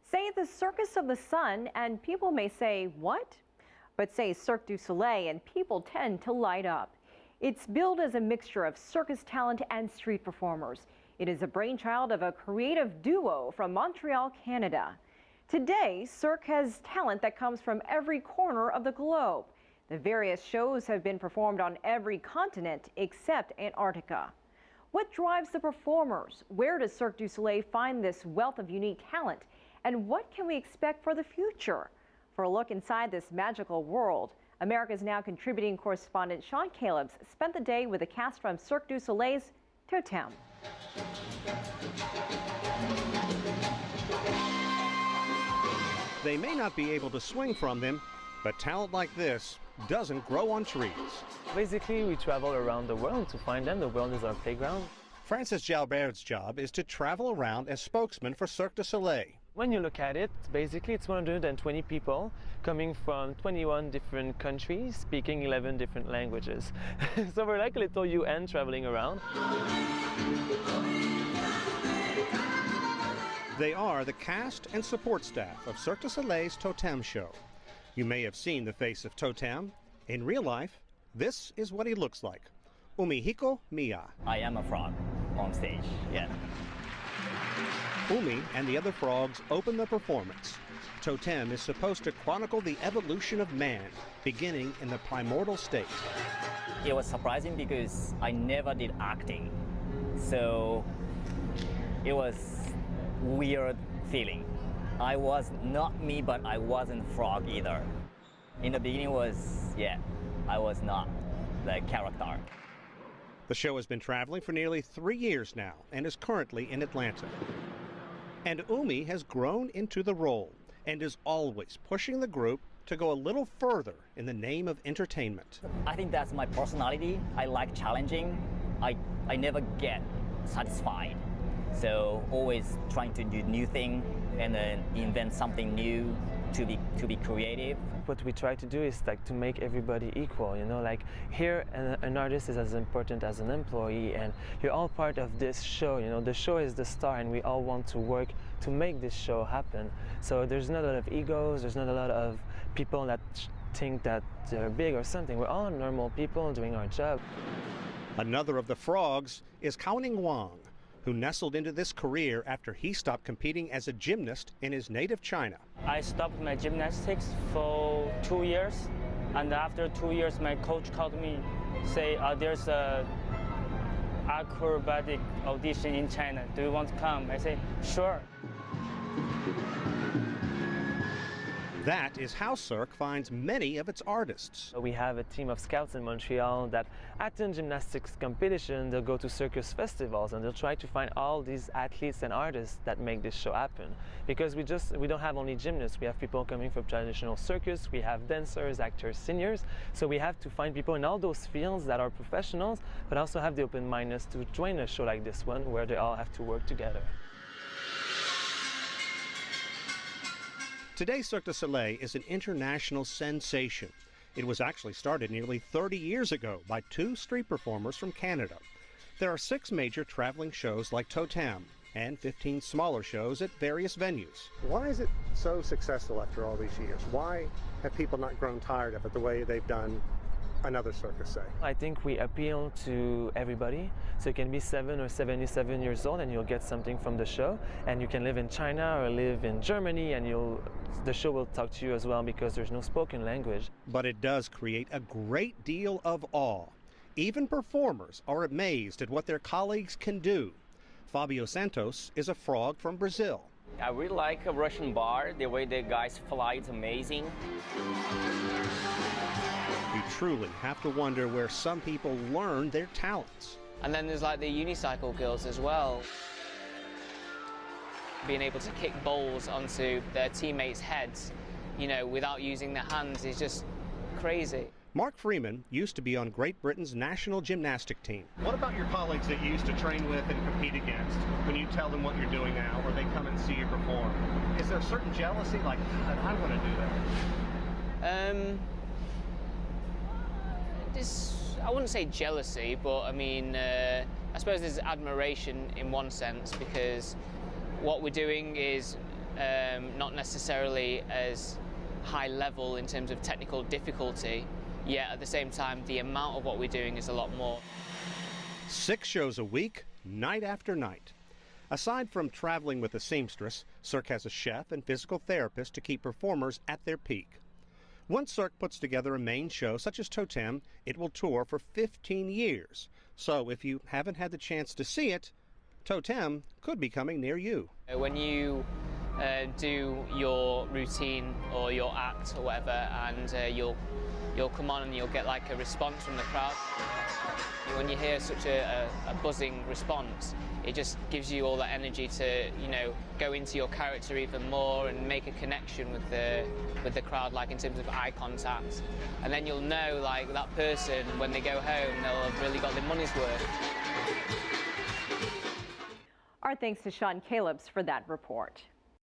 Say the Circus of the Sun and people may say, what? But say Cirque du Soleil and people tend to light up. It's billed as a mixture of circus talent and street performers. It is a brainchild of a creative duo from Montreal, Canada. Today, Cirque has talent that comes from every corner of the globe. The various shows have been performed on every continent except Antarctica. What drives the performers? Where does Cirque du Soleil find this wealth of unique talent? And what can we expect for the future? For a look inside this magical world, America's Now contributing correspondent Sean Calebs spent the day with the cast from Cirque du Soleil's Totem. They may not be able to swing from them, but talent like this doesn't grow on trees. Basically, we travel around the world to find them. The world is our playground. Francis Jalbert's job is to travel around as spokesman for Cirque du Soleil. When you look at it, basically it's 120 people coming from 21 different countries, speaking 11 different languages. So we're like a little UN traveling around. They are the cast and support staff of Cirque du Soleil's Totem show. You may have seen the face of Totem. In real life, this is what he looks like. Umihiko Miya. I am a frog on stage, yeah. Umi and the other frogs open the performance. Totem is supposed to chronicle the evolution of man, beginning in the primordial state. It was surprising because I never did acting. So it was weird feeling. I was not me, but I wasn't frog either. In the beginning I was not the character. The show has been traveling for nearly 3 years now and is currently in Atlanta. And Umi has grown into the role and is always pushing the group to go a little further in the name of entertainment. I think that's my personality. I like challenging. I never get satisfied. So always trying to do new thing and then invent something new to be creative. What we try to do is like to make everybody equal, you know, like here an artist is as important as an employee and you're all part of this show, you know, the show is the star and we all want to work to make this show happen. So there's not a lot of egos, there's not a lot of people that think that they're big or something. We're all normal people doing our job. Another of the frogs is Kaoning Wang, who nestled into this career after he stopped competing as a gymnast in his native China. I stopped my gymnastics for 2 years, and after 2 years my coach called me, say there's a acrobatic audition in China, do you want to come? I say sure. That is how Cirque finds many of its artists. We have a team of scouts in Montreal that attend gymnastics competition, they'll go to circus festivals and they'll try to find all these athletes and artists that make this show happen. Because we don't have only gymnasts, we have people coming from traditional circus, we have dancers, actors, singers, so we have to find people in all those fields that are professionals, but also have the open-mindedness to join a show like this one where they all have to work together. Today, Cirque du Soleil is an international sensation. It was actually started nearly 30 years ago by 2 street performers from Canada. There are 6 major traveling shows like Totem and 15 smaller shows at various venues. Why is it so successful after all these years? Why have people not grown tired of it the way they've done another circus, say? I think we appeal to everybody. So you can be 7 or 77 years old and you'll get something from the show. And you can live in China or live in Germany and the show will talk to you as well because there's no spoken language. But it does create a great deal of awe. Even performers are amazed at what their colleagues can do. Fabio Santos is a frog from Brazil. I really like a Russian bar. The way the guys fly is amazing. You truly have to wonder where some people learn their talents. And then there's like the unicycle girls as well. Being able to kick balls onto their teammates' heads, you know, without using their hands is just crazy. Mark Freeman used to be on Great Britain's national gymnastic team. What about your colleagues that you used to train with and compete against? When you tell them what you're doing now or they come and see you perform, is there a certain jealousy, like, God, I want to do that? I wouldn't say jealousy, but I mean, I suppose there's admiration in one sense because what we're doing is not necessarily as high level in terms of technical difficulty, yet at the same time the amount of what we're doing is a lot more. 6 shows a week, night after night. Aside from traveling with a seamstress, Cirque has a chef and physical therapist to keep performers at their peak. Once Cirque puts together a main show such as Totem, it will tour for 15 years. So if you haven't had the chance to see it, Totem could be coming near you. When you do your routine or your act or whatever, and you'll come on and you'll get like a response from the crowd. When you hear such a buzzing response, it just gives you all that energy to, you know, go into your character even more and make a connection with the crowd, like in terms of eye contact. And then you'll know, like, that person, when they go home, they'll have really got their money's worth. Our thanks to Sean Calebs for that report.